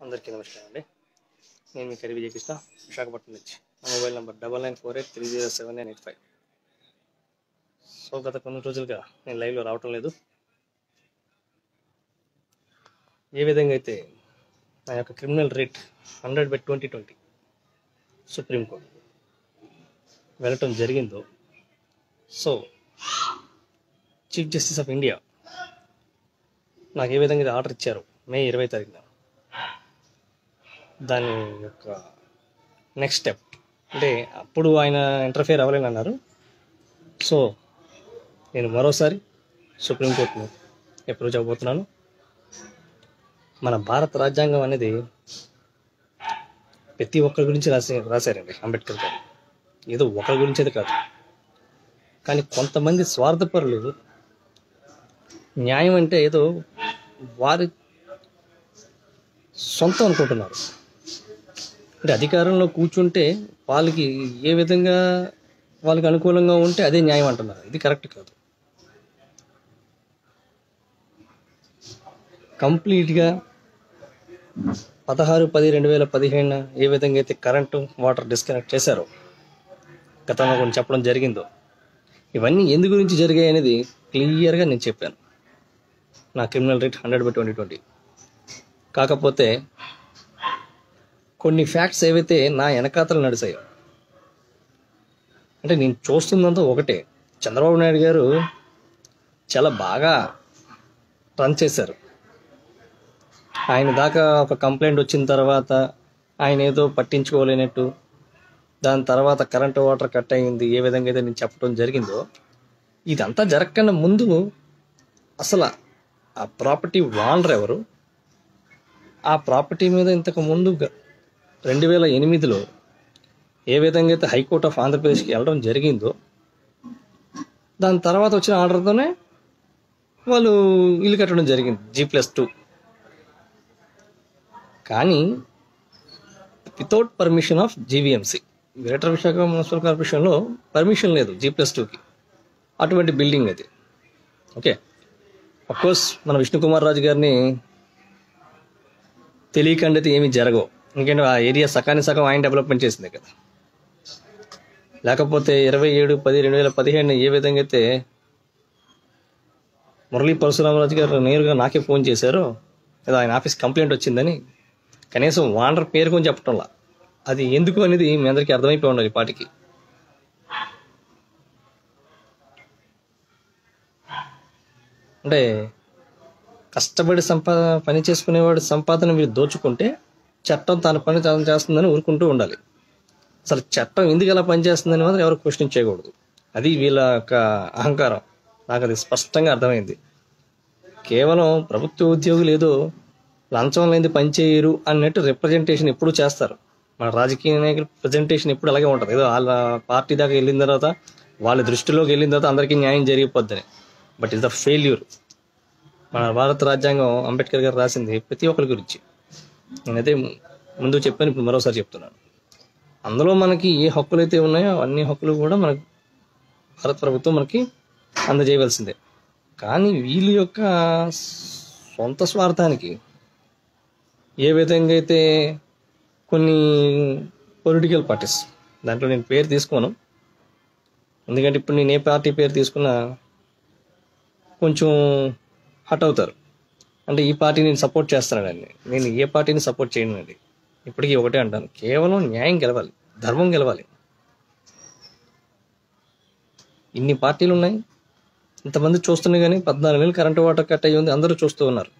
అందరికీ నమస్కారం అండి. నేను మీ కరి విజయకృష్ణ, విశాఖపట్నం నుంచి. నా మొబైల్ నెంబర్ 9948307985. సో గత కొన్ని రోజులుగా నేను లైవ్లో రావటం లేదు. ఏ విధంగా అయితే నా యొక్క క్రిమినల్ రేట్ 100/2020 సుప్రీంకోర్టు వెళ్ళటం జరిగిందో, so chief justice of India నాకు ఏ విధంగా ఆర్డర్ ఇచ్చారు మే 20 తారీఖున, దాని యొక్క నెక్స్ట్ స్టెప్ అంటే అప్పుడు ఆయన ఇంటర్ఫియర్ అవ్వలేని అన్నారు. సో నేను మరోసారి సుప్రీంకోర్టును అప్రోచ్ అవ్వబోతున్నాను. మన భారత రాజ్యాంగం అనేది ప్రతి ఒక్కరి గురించి రాశారండి అంబేద్కర్ గారు. ఏదో ఒకరి గురించి అది కాదు. కానీ కొంతమంది స్వార్థపరులు న్యాయం అంటే ఏదో వారి సొంతం అనుకుంటున్నారు. అంటే అధికారంలో కూర్చుంటే వాళ్ళకి ఏ విధంగా వాళ్ళకి అనుకూలంగా ఉంటే అదే న్యాయం అంటున్నారు. ఇది కరెక్ట్ కాదు. కంప్లీట్గా 16/10/2015 ఏ విధంగా అయితే కరెంటు వాటర్ డిస్కనెక్ట్ చేశారో, గతంలో కొన్ని చెప్పడం జరిగిందో, ఇవన్నీ ఎందు గురించి జరిగాయి అనేది క్లియర్గా నేను చెప్పాను. నా క్రిమినల్ రేట్ 100/2020. కాకపోతే కొన్ని ఫ్యాక్ట్స్ ఏవైతే నా వెనకాతలు నడిచాయో, అంటే నేను చూస్తుందంతా ఒకటే, చంద్రబాబు నాయుడు గారు చాలా బాగా రన్ చేశారు. ఆయన దాకా ఒక కంప్లైంట్ వచ్చిన తర్వాత ఆయన ఏదో పట్టించుకోలేనట్టు, దాని తర్వాత కరెంటు వాటర్ కట్ అయింది ఏ విధంగా అయితే నేను చెప్పడం జరిగిందో, ఇదంతా జరగకుండా ముందు అసలు ఆ ప్రాపర్టీ ఓనర్ ఎవరు, ఆ ప్రాపర్టీ మీద ఇంతకు ముందు 2008లో ఏ విధంగా అయితే హైకోర్ట్ ఆఫ్ ఆంధ్రప్రదేశ్కి వెళ్ళడం జరిగిందో, దాని తర్వాత వచ్చిన ఆర్డర్తోనే వాళ్ళు ఇల్లు కట్టడం జరిగింది G+2. కానీ without permission of GVMC, greater Visakha municipal కార్పొరేషన్లో పర్మిషన్ లేదు G+2కి. అటువంటి బిల్డింగ్ అది. ఓకే, అఫ్కోర్స్ మన విష్ణుకుమార్ రాజు గారిని తెలియకుండా అయితే ఏమీ జరగవు. ఎందుకంటే ఆ ఏరియా సకానికి సగం ఆయన డెవలప్మెంట్ చేసింది కదా. లేకపోతే 27/10/2015 ఏ విధంగా అయితే మురళీ పరశురామరాజు గారు నేరుగా నాకే ఫోన్ చేశారో, ఏదో ఆయన ఆఫీస్ కంప్లైంట్ వచ్చిందని, కనీసం ఓనర్ పేరు కొని చెప్పటంలా. అది ఎందుకు అనేది మీ అందరికీ అర్థమైపోయి ఉండాలి ఈ పాటికి. అంటే కష్టపడి పని చేసుకునేవాడు సంపాదన మీరు దోచుకుంటే చట్టం తన పని తాను చేస్తుందని ఊరుకుంటూ ఉండాలి. అసలు చట్టం ఎందుకు ఎలా పనిచేస్తుందని మాత్రం ఎవరు క్వశ్చన్ చేయకూడదు. అది వీళ్ళ యొక్క అహంకారం. నాకు అది స్పష్టంగా అర్థమైంది. కేవలం ప్రభుత్వ ఉద్యోగులు ఏదో లంచం లేని పని చేయరు అన్నట్టు రిప్రజెంటేషన్ ఎప్పుడు చేస్తారు. మన రాజకీయ నాయకుల ప్రజెంటేషన్ ఎప్పుడు అలాగే ఉంటుంది. ఏదో వాళ్ళ పార్టీ దాకా వెళ్ళిన తర్వాత, వాళ్ళ దృష్టిలోకి వెళ్ళిన తర్వాత అందరికీ న్యాయం జరిగిపోద్దని. But is the failure. మన భారత రాజ్యాంగం అంబేద్కర్ గారు రాసింది ప్రతి ఒక్కరి గురించి. నేనైతే ముందు చెప్పాను, ఇప్పుడు మరోసారి చెప్తున్నాను. అందులో మనకి ఏ హక్కులు అయితే ఉన్నాయో అన్ని హక్కులు కూడా మనకు భారత ప్రభుత్వం మనకి అందజేయవలసిందే. కానీ వీళ్ళ యొక్క సొంత స్వార్థానికి ఏ విధంగా అయితే కొన్ని పొలిటికల్ పార్టీస్, దాంట్లో నేను పేరు తీసుకోను, ఎందుకంటే ఇప్పుడు నేను ఏ పార్టీ పేరు తీసుకున్నా కొంచెం హట్ అవుతారు. అంటే ఈ పార్టీని నేను సపోర్ట్ చేస్తానండి. నేను ఏ పార్టీని సపోర్ట్ చేయనండి. ఇప్పటికీ ఒకటే అంటాను, కేవలం న్యాయం గెలవాలి, ధర్మం గెలవాలి. ఇన్ని పార్టీలు ఉన్నాయి, ఇంతమంది చూస్తున్నాయి, కానీ 14 కరెంటు వాటర్ కట్ అయ్యి ఉంది, అందరూ చూస్తూ ఉన్నారు,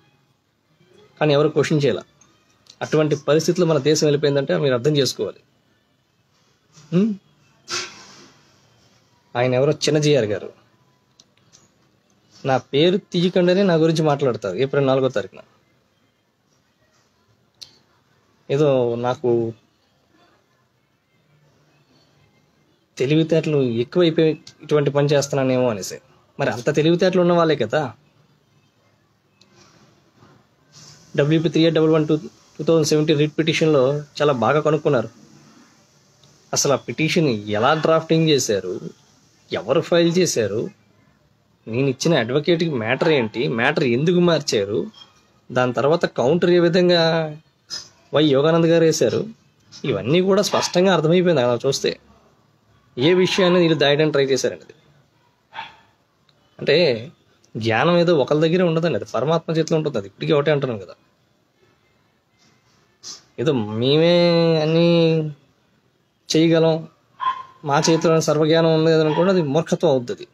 కానీ ఎవరు క్వశ్చన్ చేయాల. అటువంటి పరిస్థితుల్లో మన దేశం వెళ్ళిపోయిందంటే మీరు అర్థం చేసుకోవాలి. ఆయన ఎవరో చిన్నజీఆర్ గారు నా పేరు తీయకుండానే నా గురించి మాట్లాడతారు ఏప్రిల్ 4వ తారీఖున. ఏదో నాకు తెలివితేటలు ఎక్కువైపోయి ఇటువంటి పని చేస్తున్నానేమో అనేసి. మరి అంత తెలివితేటలు ఉన్న వాళ్ళే కదా WP 3812/2017 రిట్ పిటిషన్లో చాలా బాగా కనుక్కున్నారు. అసలు ఆ పిటిషన్ ఎలా డ్రాఫ్టింగ్ చేశారు, ఎవరు ఫైల్ చేశారు, నేను ఇచ్చిన అడ్వకేట్కి మ్యాటర్ ఏంటి, మ్యాటర్ ఎందుకు మార్చారు, దాని తర్వాత కౌంటర్ ఏ విధంగా యోగానంద్ గారు వేశారు. ఇవన్నీ కూడా స్పష్టంగా అర్థమైపోయింది అలా చూస్తే. ఏ విషయాన్ని వీళ్ళు దాయడానికి ట్రై చేశారండి. అంటే జ్ఞానం ఏదో ఒకరి దగ్గరే ఉండదండి, అది పరమాత్మ చేతిలో ఉంటుంది. అది ఇప్పటికీ ఒకటే అంటున్నాను కదా. ఏదో మేమే అన్నీ చేయగలం, మా చేతిలో సర్వజ్ఞానం ఉంది అనుకోండి, అది మూర్ఖత్వం అవుతుంది.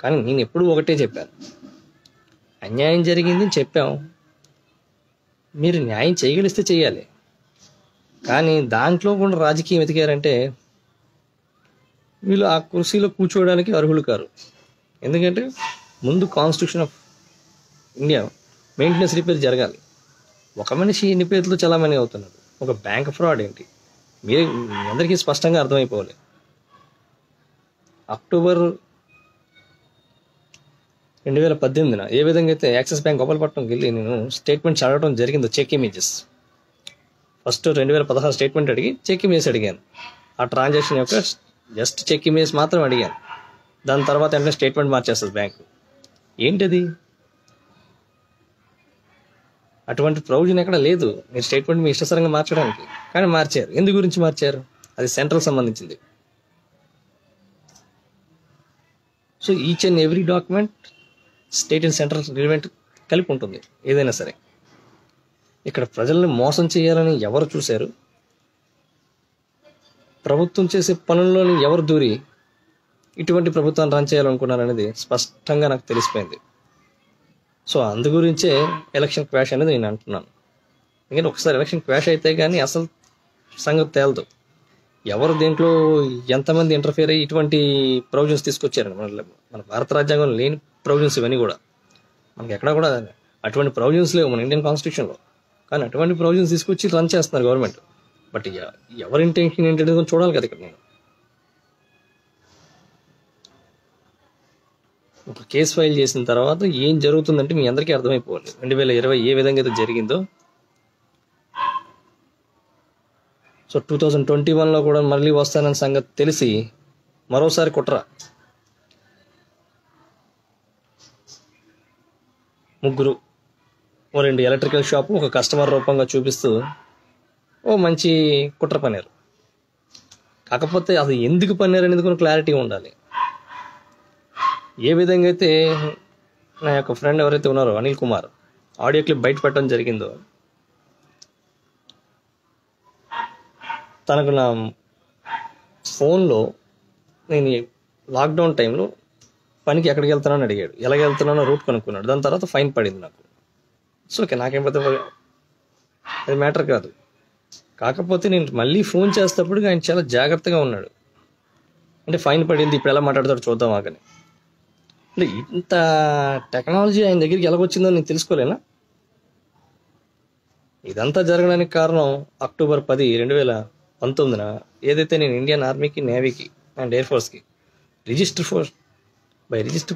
కానీ నేను ఎప్పుడూ ఒకటే చెప్పాను, అన్యాయం జరిగింది చెప్పాం, మీరు న్యాయం చేయగలిస్తే చేయాలి. కానీ దాంట్లో కూడా రాజకీయం ఎతికారంటే వీళ్ళు ఆ కుర్చీలో కూర్చోవడానికి అర్హులు కారు. ఎందుకంటే ముందు constitution of India maintenance repair జరగాలి. ఒక మనిషి ఎన్ని పేర్లు చలామణి అవుతున్నారు, ఒక బ్యాంక్ ఫ్రాడ్ ఏంటి, మీ అందరికీ స్పష్టంగా అర్థమైపోవాలి. అక్టోబర్ 2018 ఏ విధంగా అయితే యాక్సిస్ బ్యాంక్ గోపాలపట్నంకి వెళ్ళి నేను స్టేట్మెంట్ చదవడం జరిగిందో, చెక్ ఇమేజెస్, ఫస్ట్ 2016 స్టేట్మెంట్ అడిగి చెక్ ఇమేజ్ అడిగాను. ఆ ట్రాన్సాక్షన్ యొక్క జస్ట్ చెక్ ఇమేజ్ మాత్రం అడిగాను. దాని తర్వాత వెంటనే స్టేట్మెంట్ మార్చేస్తుంది బ్యాంకు. ఏంటది? అటువంటి ప్రొవిజన్ ఎక్కడ లేదు మీరు స్టేట్మెంట్ మీ ఇష్టసరంగా మార్చడానికి. కానీ మార్చారు. ఎందు గురించి మార్చారు? అది సెంట్రల్ సంబంధించింది. So each and every document state and central relevant కలిపి ఉంటుంది ఏదైనా సరే. ఇక్కడ ప్రజల్ని మోసం చేయాలని ఎవరు చూశారు, ప్రభుత్వం చేసే పనుల్లోని ఎవరు దూరి ఇటువంటి ప్రభుత్వాన్ని రన్ చేయాలనుకున్నారు అనేది స్పష్టంగా నాకు తెలిసిపోయింది. సో అందు గురించే ఎలక్షన్ క్వాష్ అనేది నేను అంటున్నాను. ఎందుకంటే ఒకసారి ఎలక్షన్ క్వాష్ అయితే కానీ అసలు సంగతి తేలదు. ఎవరు దేంట్లో ఎంతమంది ఇంటర్ఫియర్ అయ్యి ఇటువంటి ప్రొవిజన్స్ తీసుకొచ్చారండి. మన భారత రాజ్యాంగంలో లేని ప్రొవిజన్స్ ఇవన్నీ కూడా. మనకి ఎక్కడా కూడా అటువంటి ప్రొవిజన్స్ లేవు మన ఇండియన్ కాన్స్టిట్యూషన్లో. కానీ అటువంటి ప్రొవిజన్స్ తీసుకొచ్చి రన్ చేస్తున్నారు గవర్నమెంట్. బట్ ఎవరి ఇంటెన్షన్ ఏంటంటే చూడాలి కదా. ఇక్కడ నేను ఒక కేసు ఫైల్ చేసిన తర్వాత ఏం జరుగుతుందంటే మీ అందరికీ అర్థమైపోవాలి. 2020 ఏ విధంగా అయితే జరిగిందో, సో 2021లో కూడా మళ్ళీ వస్తానన్న సంగతి తెలిసి మరోసారి కుట్ర. ముగ్గురు, 2 ఎలక్ట్రికల్ షాపు, ఒక కస్టమర్ రూపంగా చూపిస్తూ ఓ మంచి కుట్ర పన్నారు. కాకపోతే అది ఎందుకు పన్నారు అనేది కూడా క్లారిటీ ఉండాలి. ఏ విధంగా అయితే నా యొక్క ఫ్రెండ్ ఎవరైతే ఉన్నారో అనిల్ కుమార్ ఆడియో క్లిప్ బయట పెట్టడం జరిగిందో, తనకు నా ఫోన్లో నేను లాక్డౌన్ టైంలో పనికి ఎక్కడికి వెళ్తున్నానని అడిగాడు. ఎలాగ వెళ్తున్నానో రూట్ కనుక్కున్నాడు. దాని తర్వాత ఫైన్ పడింది నాకు. సో ఓకే, నాకేం పెద్ద అది మ్యాటర్ కాదు. కాకపోతే నేను మళ్ళీ ఫోన్ చేసేటప్పుడు ఆయన చాలా జాగ్రత్తగా ఉన్నాడు. అంటే ఫైన్ పడింది, ఇప్పుడు ఎలా మాట్లాడతాడు చూద్దాం ఆగని. అంటే ఇంత టెక్నాలజీ ఆయన దగ్గరికి ఎలాగొచ్చిందో నేను తెలుసుకోలేనా? ఇదంతా జరగడానికి కారణం అక్టోబర్ 10, 2019 ఏదైతే నేను ఇండియన్ ఆర్మీకి, నేవీకి అండ్ ఎయిర్ ఫోర్స్కి రిజిస్టర్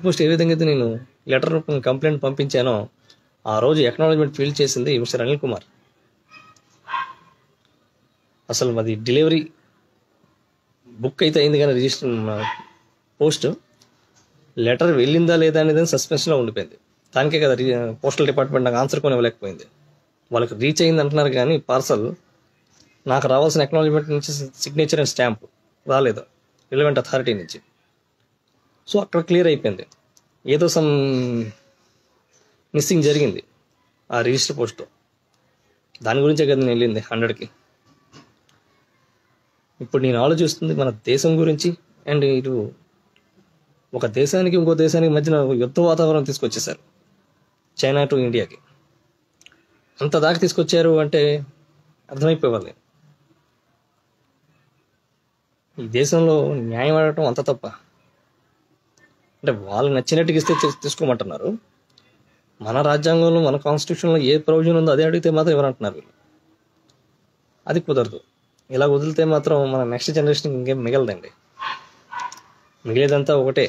పోస్ట్ ఏ విధంగా అయితే నేను లెటర్ రూపంగా కంప్లైంట్ పంపించానో, ఆ రోజు ఎక్నాలజ్మెంట్ ఫీల్ చేసింది మిస్టర్ అనిల్ కుమార్. అసలు మాది డెలివరీ బుక్ అయితే అయింది, కానీ రిజిస్టర్ పోస్ట్ లెటర్ వెళ్ళిందా లేదా అనేది సస్పెన్షన్లో ఉండిపోయింది. దానికే కదా పోస్టల్ డిపార్ట్మెంట్ నాకు ఆన్సర్ కొని ఇవ్వలేకపోయింది. వాళ్ళకి రీచ్ అయింది అంటున్నారు కానీ పార్సల్ నాకు రావాల్సిన ఎక్నాలజ్మెంట్ నుంచి సిగ్నేచర్ అండ్ స్టాంప్ రాలేదు రిలవెంట్ అథారిటీ నుంచి. సో అక్కడ క్లియర్ అయిపోయింది, ఏదో సమ్ మిస్సింగ్ జరిగింది ఆ రిజిస్టర్ పోస్ట్లో. దాని గురించే కదా నేను వెళ్ళింది 100కి. ఇప్పుడు నేను ఆలోచిస్తుంది మన దేశం గురించి. అండ్ ఇటు ఒక దేశానికి ఇంకో దేశానికి మధ్యన యుద్ధ వాతావరణం తీసుకొచ్చేసారు, చైనా టు ఇండియాకి. అంత దాకా తీసుకొచ్చారు అంటే అర్థమైపోవాలి ఈ దేశంలో న్యాయం ఆడటం అంత తప్ప. అంటే వాళ్ళు నచ్చినట్టుగా ఇస్తే తీసుకోమంటున్నారు. మన రాజ్యాంగంలో, మన కాన్స్టిట్యూషన్లో ఏ ప్రొవిజన్ ఉందో అదే అడిగితే మాత్రం ఎవరంటున్నారు వీళ్ళు. అది కుదరదు. ఇలా వదిలితే మాత్రం మన నెక్స్ట్ జనరేషన్ ఇంకేం మిగలదండి. మిగిలేదంతా ఒకటే,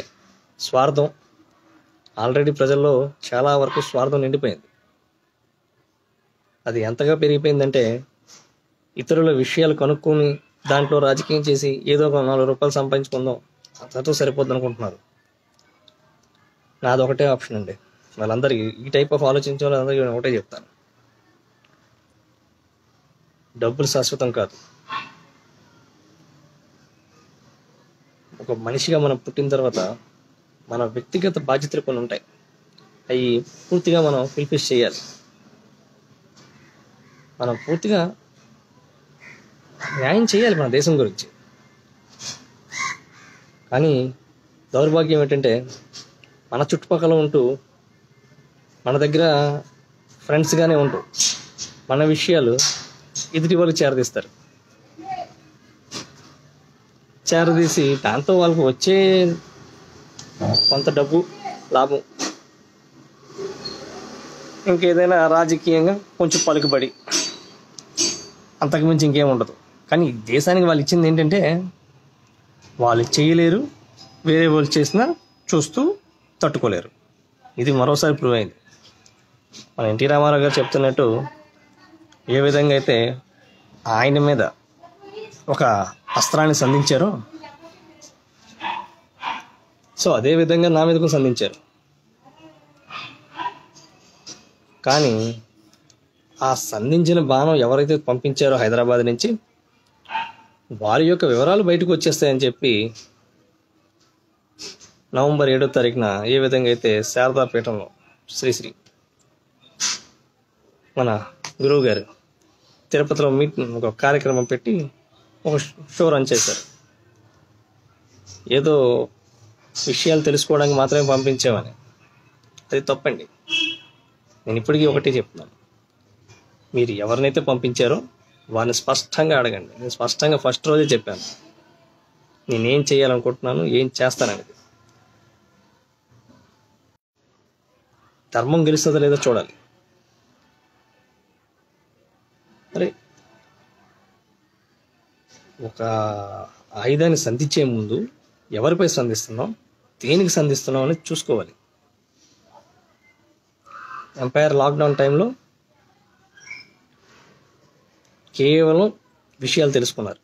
స్వార్థం. ఆల్రెడీ ప్రజల్లో చాలా వరకు స్వార్థం నిండిపోయింది. అది ఎంతగా పెరిగిపోయిందంటే ఇతరుల విషయాలు కనుక్కొని దాంట్లో రాజకీయం చేసి ఏదో ఒక 4 రూపాయలు సంపాదించుకుందాం అంతతో సరిపోద్ది అనుకుంటున్నారు. నాది ఒకటే ఆప్షన్ అండి. వాళ్ళందరికీ ఈ టైప్ ఆఫ్ ఆలోచించే వాళ్ళందరికీ ఒకటే చెప్తాను, డబ్బులు శాశ్వతం కాదు. ఒక మనిషిగా మనం పుట్టిన తర్వాత మన వ్యక్తిగత బాధ్యతలు కొన్ని ఉంటాయి. అవి పూర్తిగా మనం ఫుల్ఫిల్ చేయాలి. మనం పూర్తిగా న్యాయం చేయాలి మన దేశం గురించి. కానీ దౌర్భాగ్యం ఏంటంటే మన చుట్టుపక్కల ఉంటూ, మన దగ్గర ఫ్రెండ్స్గానే ఉంటూ మన విషయాలు ఎదుటి వాళ్ళు చేరదీసి దాంతో వాళ్ళకు వచ్చే కొంత డబ్బు లాభం, ఇంకేదైనా రాజకీయంగా కొంచెం పలుకుబడి, అంతకుమించి ఇంకేం ఉండదు. కానీ దేశానికి వాళ్ళు ఇచ్చింది ఏంటంటే వాళ్ళు చేయలేరు, వేరే వాళ్ళు చేసినా చూస్తూ తట్టుకోలేరు. ఇది మరోసారి ప్రూవ్ అయింది. మన ఎన్టీ రామారావు గారు చెప్తున్నట్టు, ఏ విధంగా అయితే ఆయన మీద ఒక అస్త్రాన్ని సంధించారో, సో అదే విధంగా నా మీదకు సంధించారు. కానీ ఆ సంధించిన బాణం ఎవరైతే పంపించారో హైదరాబాద్ నుంచి, వారి యొక్క వివరాలు బయటకు వచ్చేస్తాయని చెప్పి నవంబర్ 7వ తారీఖున ఏ విధంగా అయితే శారదాపీఠంలో శ్రీశ్రీ మన గురువు గారు తిరుపతిలో ఒక కార్యక్రమం పెట్టి ఒక షో రన్ చేశారు. ఏదో విషయాలు తెలుసుకోవడానికి మాత్రమే పంపించామని. అది తప్పండి. నేను ఇప్పటికీ ఒకటే చెప్తున్నాను, మీరు ఎవరినైతే పంపించారో వారిని స్పష్టంగా అడగండి. నేను స్పష్టంగా ఫస్ట్ రోజే చెప్పాను నేనేం చేయాలనుకుంటున్నాను, ఏం చేస్తాననేది. ధర్మం గెలుస్తుందో లేదో చూడాలి. అరే, ఒక ఆయుధాన్ని సంధించే ముందు ఎవరిపై సంధిస్తున్నాం, దేనికి సంధిస్తున్నాం అనేది చూసుకోవాలి. ఎంపైర్ లాక్డౌన్ టైంలో కేవలం విషయాలు తెలుసుకున్నారు.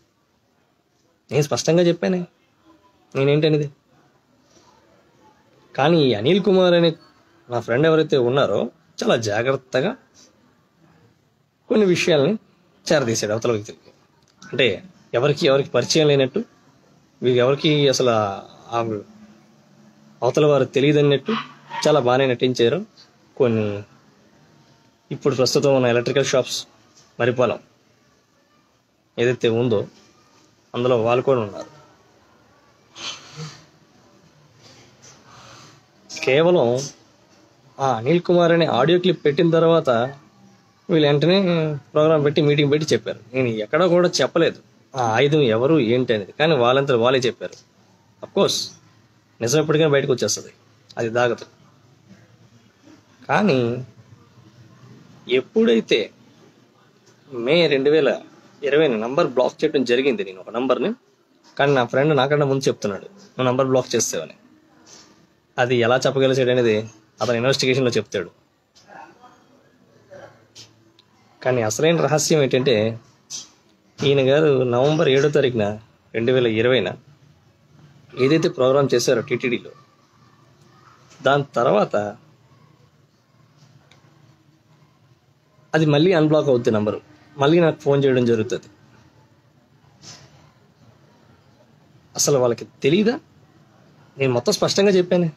నేను స్పష్టంగా చెప్పానే నేనేంటనేది. కానీ ఈ అనిల్ కుమార్ అనే నా ఫ్రెండ్ ఎవరైతే ఉన్నారో చాలా జాగ్రత్తగా కొన్ని విషయాల్ని చేరదీశాడు అవతల వ్యక్తులకి. అంటే ఎవరికి పరిచయం లేనట్టు, వీరికి ఎవరికి అసలు అవతల వారు తెలియదు అన్నట్టు చాలా బాగానే నటించారు. కొన్ని ఇప్పుడు ప్రస్తుతం ఉన్న ఎలక్ట్రికల్ షాప్స్ మరిపాలెం ఏదైతే ఉందో అందులో వాళ్ళు కూడా ఉన్నారు. కేవలం ఆ అనిల్ కుమార్ అనే ఆడియో క్లిప్ పెట్టిన తర్వాత వీళ్ళు వెంటనే ప్రోగ్రామ్ పెట్టి మీటింగ్ పెట్టి చెప్పారు. నేను ఎక్కడా కూడా చెప్పలేదు ఆ ఆయుధం ఎవరు ఏంటి అనేది, కానీ వాళ్ళంతా వాళ్ళే చెప్పారు. అఫ్కోర్స్ నిజం ఎప్పటికైనా బయటకు వచ్చేస్తుంది, అది దాగదు. కానీ ఎప్పుడైతే మే 2020 నంబర్ బ్లాక్ చేయడం జరిగింది, నేను ఒక నంబర్ని, కానీ నా ఫ్రెండ్ నాకన్నా ముందు చెప్తున్నాడు నువ్వు నంబర్ బ్లాక్ చేస్తావని. అది ఎలా చెప్పగలిచాడు అనేది అతను ఇన్వెస్టిగేషన్లో చెప్తాడు. కానీ అసలైన రహస్యం ఏంటంటే ఈయన గారు నవంబర్ 7వ తారీఖున 2020 ఏదైతే ప్రోగ్రామ్ చేశారో టీటీడీలో, దాని తర్వాత అది మళ్ళీ అన్బ్లాక్ అవుతుంది నంబరు, మళ్ళీ నాకు ఫోన్ చేయడం జరుగుతుంది. అసలు వాళ్ళకి తెలీదా? నేను మొత్తం స్పష్టంగా చెప్పాను.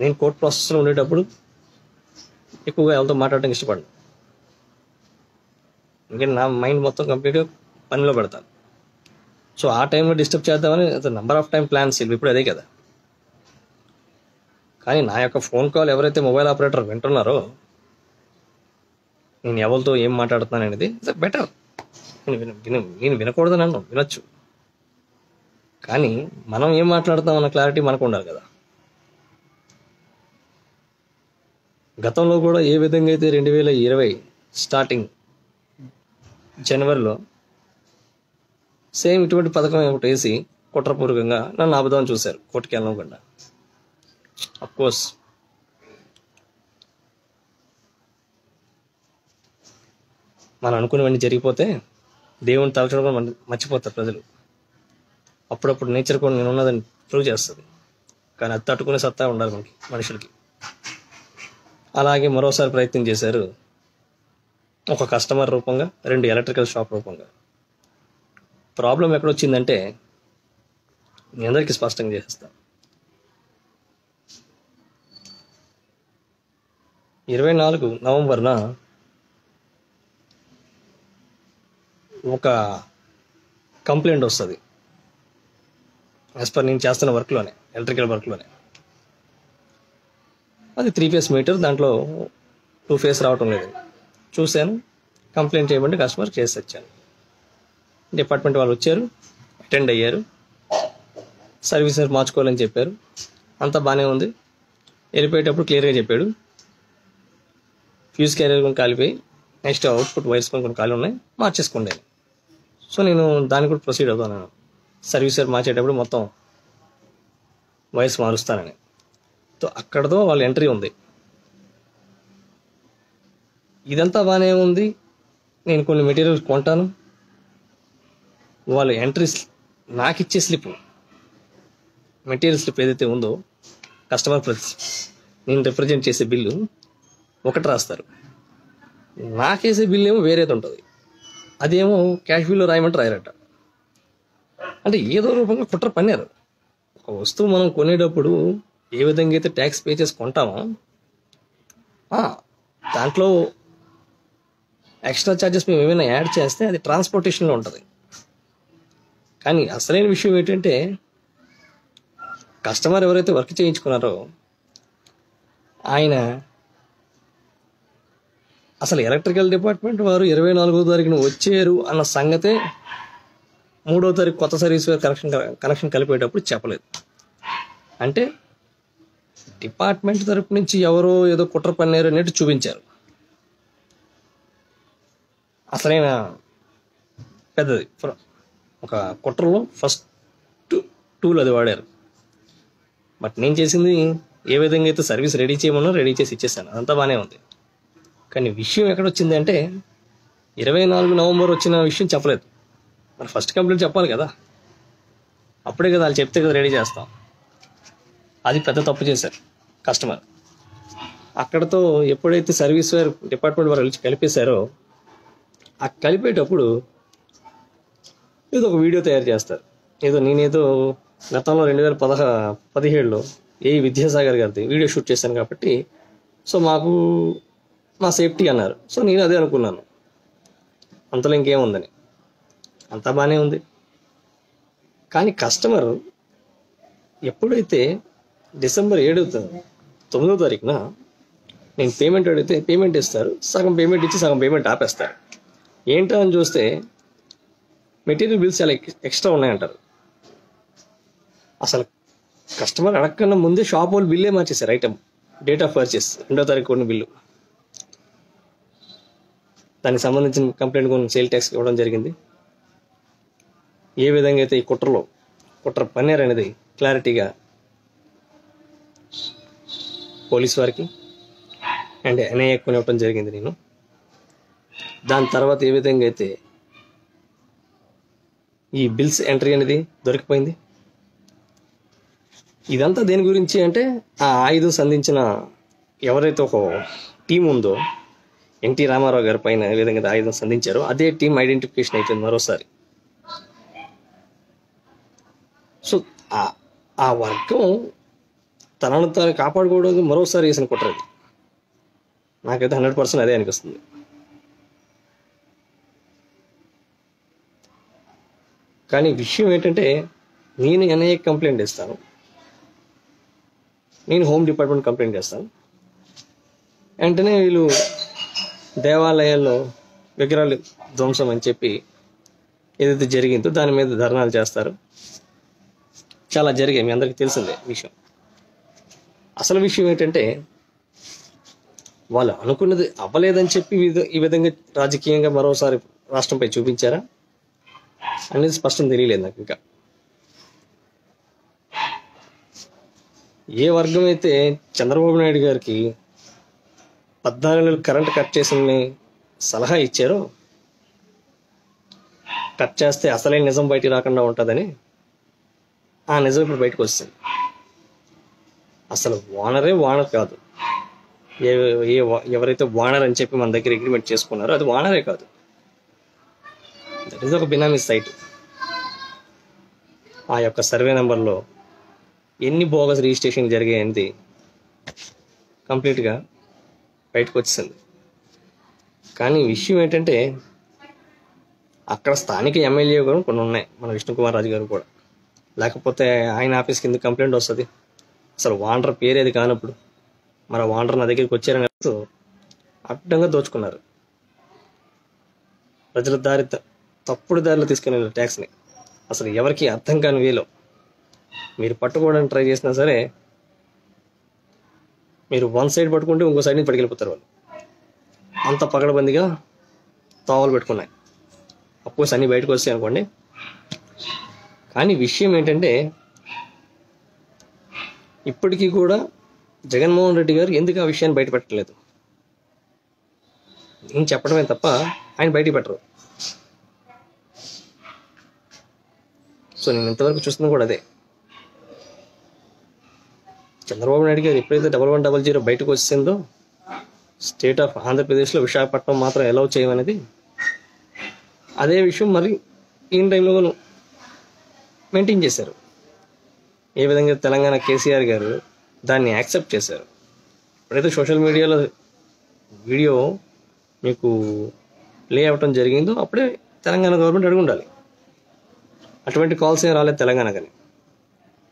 నేను కోర్ట్ ప్రాసెస్లో ఉండేటప్పుడు ఎక్కువగా ఎవరితో మాట్లాడడానికి ఇష్టపడను, ఎందుకంటే నా మైండ్ మొత్తం కంప్లీట్గా పనిలో పెడతాను. సో ఆ టైంలో డిస్టర్బ్ చేద్దామని నంబర్ ఆఫ్ టైం ప్లాన్స్ ఇప్పుడు అదే కదా. కానీ నా యొక్క ఫోన్ కాల్ ఎవరైతే మొబైల్ ఆపరేటర్ వింటున్నారో, నేను ఎవరితో ఏం మాట్లాడుతున్నాను అనేది బెటర్. నేను వినకూడదని అన్నాను, వినొచ్చు, కానీ మనం ఏం మాట్లాడుతాం అన్న క్లారిటీ మనకు ఉండాలి కదా. గతంలో కూడా ఏ విధంగా అయితే 2020 స్టార్టింగ్ జనవరిలో సేమ్ ఇటువంటి పథకం ఒకటి వేసి కుట్రపూర్వకంగా నన్ను ఆపుదామని చూశారు కోర్టుకి వెళ్ళకుండా. అఫ్కోర్స్ మనం అనుకునేవన్నీ జరిగిపోతే దేవుని తలచడం కూడా మర్చిపోతారు ప్రజలు. అప్పుడప్పుడు నేచర్ కూడా నేను ఉన్నదని ప్రూవ్ చేస్తుంది, కానీ అది తట్టుకునే సత్తా ఉండాలి మనుషులకి. అలాగే మరోసారి ప్రయత్నం చేశారు ఒక కస్టమర్ రూపంగా, 2 ఎలక్ట్రికల్ షాప్ రూపంగా. ప్రాబ్లం ఎక్కడొచ్చిందంటే మీ అందరికీ స్పష్టంగా చేసేస్తాను. 24 నవంబర్న ఒక కంప్లైంట్ వస్తుంది. యాజ్ పర్ నేను చేస్తున్న వర్క్లోనే, ఎలక్ట్రికల్ వర్క్లోనే. అది 3 ఫేస్ మీటర్, దాంట్లో 2 ఫేస్ రావటం లేదు. చూశాను, కంప్లైంట్ చేయమంటే కస్టమర్ చేసి వచ్చాను. డిపార్ట్మెంట్ వాళ్ళు వచ్చారు, అటెండ్ అయ్యారు, సర్వీసర్ మార్చుకోవాలని చెప్పారు. అంతా బాగానే ఉంది. వెళ్ళిపోయేటప్పుడు క్లియర్గా చెప్పాడు, ఫ్యూజ్ క్యారియర్ కొన్ని కాలిపోయి, నెక్స్ట్ అవుట్పుట్ వైర్స్ కొన్ని ఖాళీ ఉన్నాయి, మార్చేసుకోండి. సో నేను దాన్ని కూడా ప్రొసీడ్ అవుతాను. సర్వీసర్ మార్చేటప్పుడు మొత్తం వైర్స్ మారుస్తానని. సో అక్కడతో వాళ్ళ ఎంట్రీ ఉంది. ఇదంతా బాగానే ఉంది. నేను కొన్ని మెటీరియల్స్ కొంటాను, వాళ్ళు ఎంట్రీ నాకు ఇచ్చే స్లిప్, మెటీరియల్ స్లిప్ ఏదైతే ఉందో కస్టమర్ నేను రిప్రజెంట్ చేసే బిల్లు ఒకటి రాస్తారు, నాకేసే బిల్లు ఏమో వేరేది ఉంటుంది. అదేమో క్యాష్ బిల్లో రాయమంటే రాయరట. అంటే ఏదో రూపంగా కుట్ర పన్నారు. ఒక వస్తువు మనం కొనేటప్పుడు ఏ విధంగా అయితే ట్యాక్స్ పే చేసి కొంటామో దాంట్లో ఎక్స్ట్రా ఛార్జెస్ మేము ఏమైనా యాడ్ చేస్తే అది ట్రాన్స్పోర్టేషన్లో ఉంటుంది. కానీ అసలైన విషయం ఏంటంటే కస్టమర్ ఎవరైతే వర్క్ చేయించుకున్నారో ఆయన అసలు ఎలక్ట్రికల్ డిపార్ట్మెంట్ వారు 24వ తారీఖున వచ్చారు అన్న సంగతే 3వ తారీఖు కొత్త సర్వీస్ కనెక్షన్ కలిపేటప్పుడు చెప్పలేదు. అంటే డిపార్ట్మెంట్ తరపు నుంచి ఎవరో ఏదో కుట్ర పన్నారు అన్నట్టు చూపించారు. అసలైన పెద్దది ఒక కుట్రలో ఫస్ట్ టూల్ అది వాడారు. బట్ నేను చేసింది ఏ విధంగా అయితే సర్వీస్ రెడీ చేయమన్నా రెడీ చేసి ఇచ్చేసాను, అదంతా బాగానే ఉంది. కానీ విషయం ఎక్కడొచ్చింది అంటే 24 నవంబర్ వచ్చిన విషయం చెప్పలేదు. మరి ఫస్ట్ కంప్లైంట్ చెప్పాలి కదా, అప్పుడే కదా వాళ్ళు చెప్తే కదా రెడీ చేస్తాం. అది పెద్ద తప్పు చేశారు కస్టమర్. అక్కడతో ఎప్పుడైతే సర్వీస్ వారు డిపార్ట్మెంట్ వారు కలిపేశారో ఆ కలిపేటప్పుడు ఏదో ఒక వీడియో తయారు చేస్తారు. నేనేదో గతంలో 2017లో విద్యాసాగర్ గారిది వీడియో షూట్ చేశాను కాబట్టి సో మాకు మా సేఫ్టీ అన్నారు. సో నేను అదే అనుకున్నాను, అంతలో ఇంకేముందని. అంతా బాగానే ఉంది. కానీ కస్టమర్ ఎప్పుడైతే డిసెంబర్ 9వ తారీఖున నేను పేమెంట్ అడిగితే పేమెంట్ ఇస్తారు, సగం పేమెంట్ ఇచ్చి సగం పేమెంట్ ఆపేస్తారు. ఏంటో అని చూస్తే మెటీరియల్ బిల్స్ చాలా ఎక్స్ట్రా ఉన్నాయంటారు. అసలు కస్టమర్ అడగకన్నా ముందే షాప్ వాళ్ళు బిల్లే మార్చేశారు. ఐటమ్ డేట్ ఆఫ్ పర్చేస్ 2వ తారీఖు కొన్ని బిల్లు, దానికి సంబంధించిన కంప్లైంట్ కొన్ని సేల్ ట్యాక్స్ ఇవ్వడం జరిగింది. ఏ విధంగా అయితే ఈ కుట్ర పన్నారు అనేది క్లారిటీగా పోలీస్ వారికి అండ్ ఎన్ఐఏ కొని ఇవ్వడం జరిగింది నేను. దాని తర్వాత ఏ విధంగా అయితే ఈ బిల్స్ ఎంట్రీ అనేది దొరికిపోయింది. ఇదంతా దేని గురించి అంటే ఆ ఆయుధం సంధించిన ఎవరైతే ఒక టీం ఉందో ఎన్టీ రామారావు గారి పైన ఏ విధంగా ఆయుధం సంధించారో అదే టీం ఐడెంటిఫికేషన్ అయిపోయింది మరోసారి. సో ఆ వర్గం తనను తాను కాపాడుకోవడానికి మరోసారి వేసిన కుట్రది. నాకైతే 100% అదే అనిపిస్తుంది. కానీ విషయం ఏంటంటే నేను ఎన్ఐఏ కంప్లైంట్ ఇస్తాను, నేను హోమ్ డిపార్ట్మెంట్ కంప్లైంట్ చేస్తాను. వెంటనే వీళ్ళు దేవాలయాల్లో విగ్రహాలు ధ్వంసం అని చెప్పి ఏదైతే జరిగిందో దాని మీద ధర్నాలు చేస్తారు. చాలా జరిగాయి, మీ అందరికీ తెలిసిందే విషయం. అసలు విషయం ఏంటంటే వాళ్ళు అనుకున్నది అవ్వలేదని చెప్పి ఈ విధంగా రాజకీయంగా మరోసారి రాష్ట్రంపై చూపించారా అనేది స్పష్టం తెలియలేదు నాకు. ఇంకా ఏ వర్గం అయితే చంద్రబాబు నాయుడు గారికి 14 నెలలు కరెంట్ కట్ చేసిన సలహా ఇచ్చారో, కట్ చేస్తే అసలైన నిజం బయటికి రాకుండా ఉంటుందని, ఆ నిజం ఇప్పుడు బయటకు వస్తుంది. అసలు ఓనరే ఓనర్ కాదు, ఏ ఎవరైతే వానర్ అని చెప్పి మన దగ్గర అగ్రిమెంట్ చేసుకున్నారో అది వానరే కాదు, దట్ ఈస్ ఒక బినామీ సైట్. ఆ యొక్క సర్వే నెంబర్లో ఎన్ని బోగస్ రిజిస్ట్రేషన్ జరిగాయనేది కంప్లీట్గా బయటకు వచ్చేసింది. కానీ విషయం ఏంటంటే అక్కడ స్థానిక ఎమ్మెల్యే కూడా కొన్ని ఉన్నాయి, మన విష్ణుకుమార్ రాజు గారు కూడా. లేకపోతే ఆయన ఆఫీస్ కింద కంప్లైంట్ వస్తుంది. అసలు వాండర్ పేరేది కానప్పుడు మన వాండర్ నా దగ్గరికి వచ్చారని అడ్డంగా దోచుకున్నారు. ప్రజల తప్పుడు దారిలో తీసుకుని ట్యాక్స్ని అసలు ఎవరికి అర్థం కాని వేలో మీరు పట్టుకోవడానికి ట్రై చేసినా సరే మీరు వన్ సైడ్ పట్టుకుంటే ఇంకో సైడ్ నుంచి పట్టుకెళ్ళిపోతారు వాళ్ళు. అంత పగడబందిగా తోవలు పెట్టుకున్నాయి. అఫ్కోర్స్ అన్నీ బయటకు వస్తాయి అనుకోండి. కానీ విషయం ఏంటంటే ఇప్పటికీ కూడా జగన్మోహన్ రెడ్డి గారు ఎందుకు ఆ విషయాన్ని బయట పెట్టలేదు? నేను చెప్పడమే తప్ప ఆయన బయట పెట్టరు. సో నేను ఇంతవరకు చూస్తున్నా కూడా అదే. చంద్రబాబు నాయుడు గారు ఎప్పుడైతే 1100 బయటకు వచ్చిందో స్టేట్ ఆఫ్ ఆంధ్రప్రదేశ్లో విశాఖపట్నం మాత్రం అలౌ చేయమనేది, అదే విషయం మరి ఈయన టైంలో మెయింటైన్ చేశారు. ఏ విధంగా తెలంగాణ కేసీఆర్ గారు దాన్ని యాక్సెప్ట్ చేశారు. ఎప్పుడైతే సోషల్ మీడియాలో వీడియో మీకు ప్లే అవ్వటం జరిగిందో అప్పుడే తెలంగాణ గవర్నమెంట్ అడుగు ఉండాలి. అటువంటి కాల్స్ ఏం రాలేదు తెలంగాణ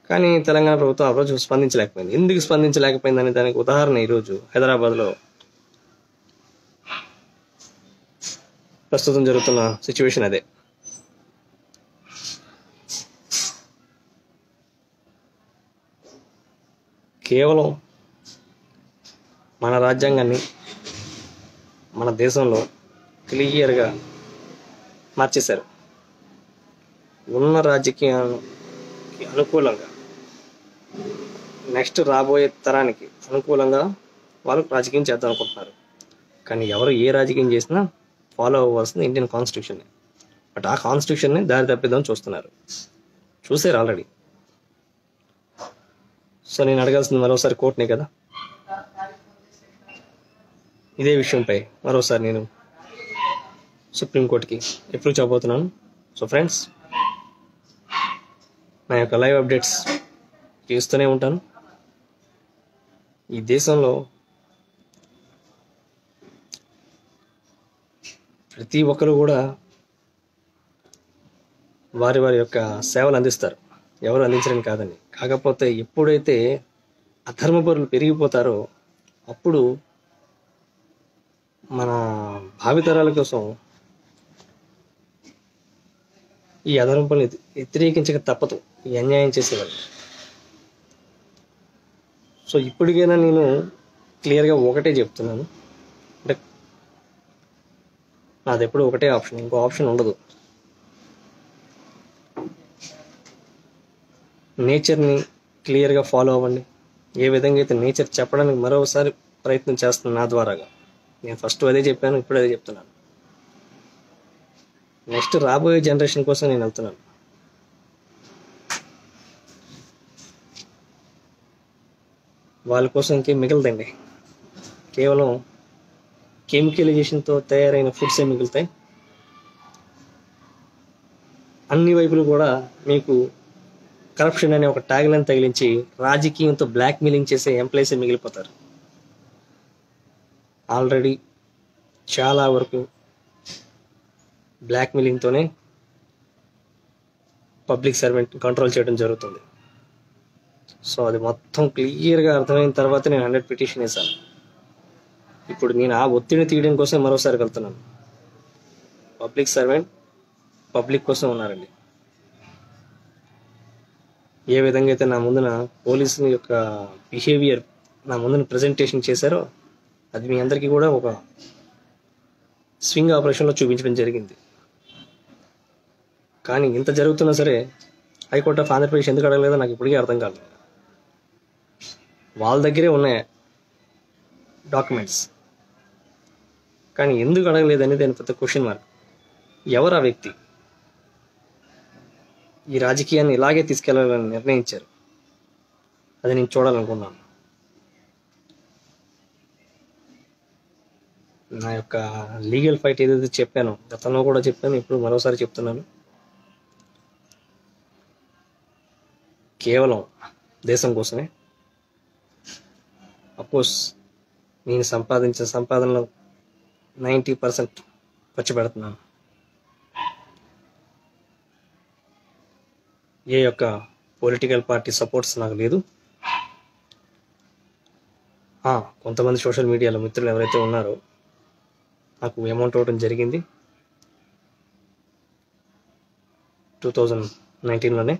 కానీ తెలంగాణ ప్రభుత్వం ఆ రోజు స్పందించలేకపోయింది. ఎందుకు స్పందించలేకపోయిందని దానికి ఉదాహరణ ఈరోజు హైదరాబాద్లో ప్రస్తుతం జరుగుతున్న సిచ్యువేషన్ అదే. కేవలం మన రాజ్యాంగాన్ని మన దేశంలో క్లియర్గా మార్చేశారు. ఉన్న రాజకీయానికి అనుకూలంగా, నెక్స్ట్ రాబోయే తరానికి అనుకూలంగా వాళ్ళు రాజకీయం చేద్దాం అనుకుంటున్నారు. కానీ ఎవరు ఏ రాజకీయం చేసినా ఫాలో అవ్వాల్సింది ఇండియన్ కాన్స్టిట్యూషన్నే. బట్ ఆ కాన్స్టిట్యూషన్ని దారి తప్పిద్దాం చూస్తున్నారు. చూసారు ఆల్రెడీ. సో నేను అడగాల్సింది మరోసారి కోర్టునే కదా. ఇదే విషయంపై మరోసారి నేను సుప్రీంకోర్టుకి ఎప్పుడు చెప్పబోతున్నాను. సో ఫ్రెండ్స్, నా యొక్క లైవ్ అప్డేట్స్ చేస్తూనే ఉంటాను. ఈ దేశంలో ప్రతి ఒక్కరు కూడా వారి వారి యొక్క సేవలు అందిస్తారు, ఎవరు అందించరని కాదండి. కాకపోతే ఎప్పుడైతే అధర్మపరులు పెరిగిపోతారో అప్పుడు మన భావితరాల కోసం ఈ అధర్మపరులు వ్యతిరేకించక తప్పదు, ఈ అన్యాయం చేసేవాళ్ళు. సో ఇప్పటికైనా నేను క్లియర్గా ఒకటే చెప్తున్నాను, అంటే నాది ఎప్పుడు ఒకటే ఆప్షన్, ఇంకో ఆప్షన్ ఉండదు. నేచర్ని క్లియర్గా ఫాలో అవ్వండి. ఏ విధంగా అయితే నేచర్ చెప్పడానికి మరోసారి ప్రయత్నం చేస్తున్నాను నా ద్వారాగా. నేను ఫస్ట్ అదే చెప్పాను, ఇప్పుడు అదే చెప్తున్నాను. నెక్స్ట్ రాబోయే జనరేషన్ కోసం నేను వెళ్తున్నాను. వాళ్ళ కోసం ఇంకేం మిగలదండి. కేవలం కెమికలైజేషన్తో తయారైన ఫుడ్సే మిగులుతాయి. అన్ని వైపులు కూడా మీకు కరప్షన్ అనే ఒక ట్యాగ్ లైన్ తగిలించి రాజకీయంతో బ్లాక్ మెయిలింగ్ చేసే ఎంప్లాయీసే మిగిలిపోతారు. ఆల్రెడీ చాలా వరకు బ్లాక్ మెయిలింగ్తోనే పబ్లిక్ సర్వెంట్ కంట్రోల్ చేయడం జరుగుతుంది. సో అది మొత్తం క్లియర్గా అర్థమైన తర్వాత నేను 100 పిటిషన్ వేశాను. ఇప్పుడు నేను ఆ ఒత్తిడిని తీయడం కోసం మరోసారి వెళ్తున్నాను. పబ్లిక్ సర్వెంట్ పబ్లిక్ కోసం ఉన్నారండి. ఏ విధంగా అయితే నా ముందున పోలీసుల యొక్క బిహేవియర్ నా ముందున ప్రజెంటేషన్ చేశారో అది మీ అందరికీ కూడా ఒక స్వింగ్ ఆపరేషన్లో చూపించడం జరిగింది. కానీ ఇంత జరుగుతున్నా సరే హైకోర్టు ఆఫ్ ఆంధ్రప్రదేశ్ ఎందుకు అడగలేదో నాకు ఇప్పటికీ అర్థం కాలేదు. వాళ్ళ దగ్గరే ఉన్నాయి డాక్యుమెంట్స్, కానీ ఎందుకు అడగలేదు అనేది దాని పెద్ద క్వశ్చన్ మార్క్. ఎవరు ఆ వ్యక్తి? ఈ రాజకీయాన్ని ఇలాగే తీసుకెళ్లాలని నిర్ణయించారు. అది నేను చూడాలనుకున్నాను. నా యొక్క లీగల్ ఫైట్ ఏదైతే చెప్పానో, గతంలో కూడా చెప్పాను, ఇప్పుడు మరోసారి చెప్తున్నాను. కేవలం దేశం కోసమే. అఫ్కోర్స్ నేను సంపాదించిన సంపాదనలో 90% ఖర్చు పెడుతున్నాను. ఏ యొక్క పొలిటికల్ పార్టీ సపోర్ట్స్ నాకు లేదు. కొంతమంది సోషల్ మీడియాలో మిత్రులు ఎవరైతే ఉన్నారో నాకు అమౌంట్ ఇవ్వడం జరిగింది 2019లోనే.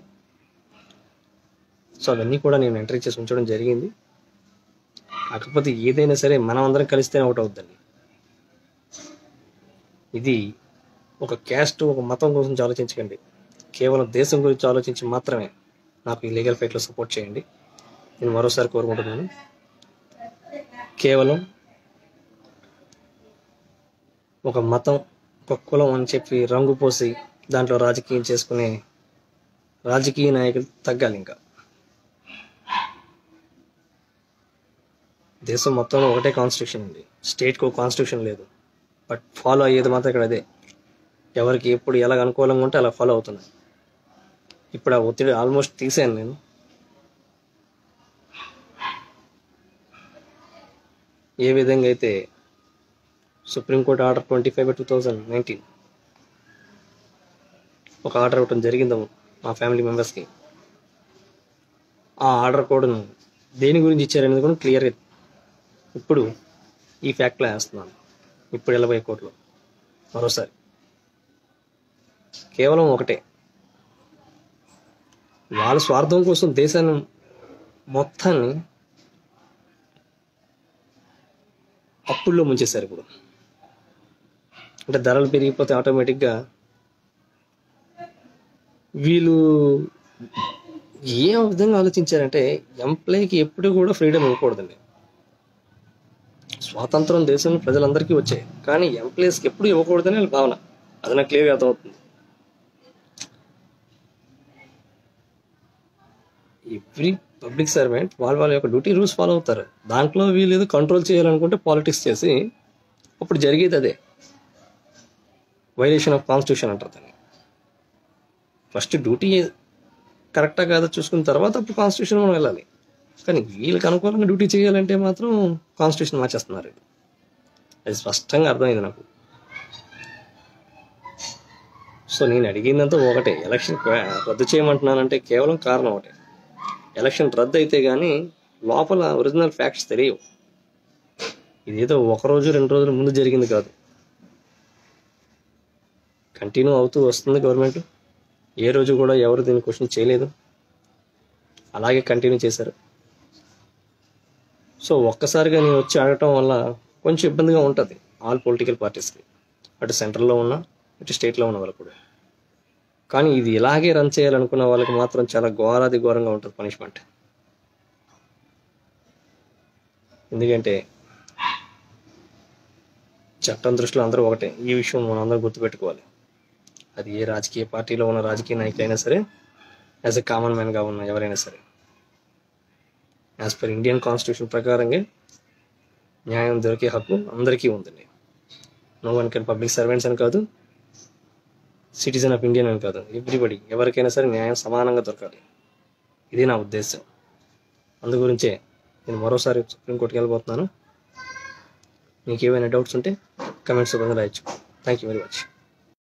సో అవన్నీ కూడా నేను ఎంట్రీ చేసి ఉంచడం జరిగింది. కాకపోతే ఏదైనా సరే మనం అందరం కలిస్తేనే ఒకటి అవుద్దండి. ఇది ఒక క్యాస్ట్, ఒక మతం గురించి ఆలోచించకండి. కేవలం దేశం గురించి ఆలోచించి మాత్రమే నాకు ఈ లీగల్ ఫైట్లో సపోర్ట్ చేయండి. నేను మరోసారి కోరుకుంటున్నాను. కేవలం ఒక మతం, ఒక కులం అని చెప్పి రంగు పోసి దాంట్లో రాజకీయం చేసుకునే రాజకీయ నాయకులు తగ్గాలి. ఇంకా దేశం మొత్తంలో ఒకటే కాన్స్టిట్యూషన్ ఉంది, స్టేట్కి ఒక కాన్స్టిట్యూషన్ లేదు. బట్ ఫాలో అయ్యేది మాత్రం ఇక్కడ అదే. ఎవరికి ఎప్పుడు ఎలా అనుకూలంగా ఉంటే అలా ఫాలో అవుతున్నాయి. ఇప్పుడు ఆ ఒత్తిడి ఆల్మోస్ట్ తీసాను నేను. ఏ విధంగా అయితే సుప్రీంకోర్టు ఆర్డర్ 25/2019 ఒక ఆర్డర్ ఇవ్వడం జరిగిందో మా ఫ్యామిలీ మెంబర్స్కి, ఆ ఆర్డర్ కోడ్ను దేని గురించి ఇచ్చారనేది కూడా క్లియర్గా ఇప్పుడు ఈ ఫ్యాక్ట్లో వేస్తున్నాను. ఇప్పుడు 20 కోట్లు మరోసారి కేవలం ఒకటే, వాళ్ళ స్వార్థం కోసం దేశాన్ని మొత్తాన్ని అప్పుల్లో ముంచేశారు. ఇప్పుడు అంటే ధరలు పెరిగిపోతే ఆటోమేటిక్గా వీళ్ళు ఏ విధంగా ఆలోచించారంటే, ఎంప్లాయీకి ఎప్పుడు కూడా ఫ్రీడమ్ ఇవ్వకూడదండి. స్వాతంత్రం దేశంలో ప్రజలందరికీ వచ్చాయి, కానీ ఎంప్లాయీస్కి ఎప్పుడు ఇవ్వకూడదని వాళ్ళ భావన. అది నాకు క్లియర్గా అర్థమవుతుంది. ఎవ్రీ పబ్లిక్ సర్వెంట్ వాళ్ళ యొక్క డ్యూటీ రూల్స్ ఫాలో అవుతారు. దాంట్లో వీళ్ళు ఏదో కంట్రోల్ చేయాలనుకుంటే పాలిటిక్స్ చేసి అప్పుడు జరిగేది అదే వైలేషన్ ఆఫ్ కాన్స్టిట్యూషన్ అంటారు దాన్ని. ఫస్ట్ డ్యూటీ కరెక్టా కాదో చూసుకున్న తర్వాత అప్పుడు కాన్స్టిట్యూషన్ మనం వెళ్ళాలి. కానీ వీళ్ళకి అనుకూలంగా డ్యూటీ చేయాలంటే మాత్రం కాన్స్టిట్యూషన్ మార్చేస్తున్నారు. అది స్పష్టంగా అర్థమైంది నాకు. సో నేను అడిగిందంతా ఒకటే, ఎలక్షన్ రద్దు చేయమంటున్నానంటే కేవలం కారణం ఒకటే, ఎలక్షన్ రద్దు అయితే కానీ లోపల ఒరిజినల్ ఫ్యాక్ట్స్ తెలియవు. ఇదేదో 1 రోజు 2 రోజుల ముందు జరిగింది కాదు, కంటిన్యూ అవుతూ వస్తుంది గవర్నమెంట్. ఏ రోజు కూడా ఎవరు దీన్ని క్వశ్చన్ చేయలేదు, అలాగే కంటిన్యూ చేశారు. సో ఒక్కసారిగా నేను వచ్చి అడగటం వల్ల కొంచెం ఇబ్బందిగా ఉంటుంది ఆల్ పొలిటికల్ పార్టీస్కి, అటు సెంట్రల్లో ఉన్న ఇటు స్టేట్లో ఉన్న వాళ్ళు కూడా. కానీ ఇది ఇలాగే రన్ చేయాలనుకున్న వాళ్ళకి మాత్రం చాలా ఘోరాది ఘోరంగా ఉంటుంది పనిష్మెంట్. ఎందుకంటే చట్టం దృష్టిలో అందరూ ఒకటే, ఈ విషయం మనం అందరూ గుర్తుపెట్టుకోవాలి. అది ఏ రాజకీయ పార్టీలో ఉన్న రాజకీయ నాయకులైనా సరే, యాజ్ ఎ కామన్ మ్యాన్గా ఉన్న ఎవరైనా సరే, యాజ్ పర్ ఇండియన్ కాన్స్టిట్యూషన్ ప్రకారంగా న్యాయం దొరికే హక్కు అందరికీ ఉందండి. No one can, public servants అని కాదు, సిటిజన్ ఆఫ్ ఇండియన్ అని కాదు, ఎవ్రీబడి, ఎవరికైనా సరే న్యాయం సమానంగా దొరకాలి. ఇది నా ఉద్దేశం. అందు గురించే నేను మరోసారి సుప్రీంకోర్టుకి వెళ్ళిపోతున్నాను. మీకు ఏమైనా డౌట్స్ ఉంటే కమెంట్స్ రూపంలో రాయొచ్చు. Thank you very much.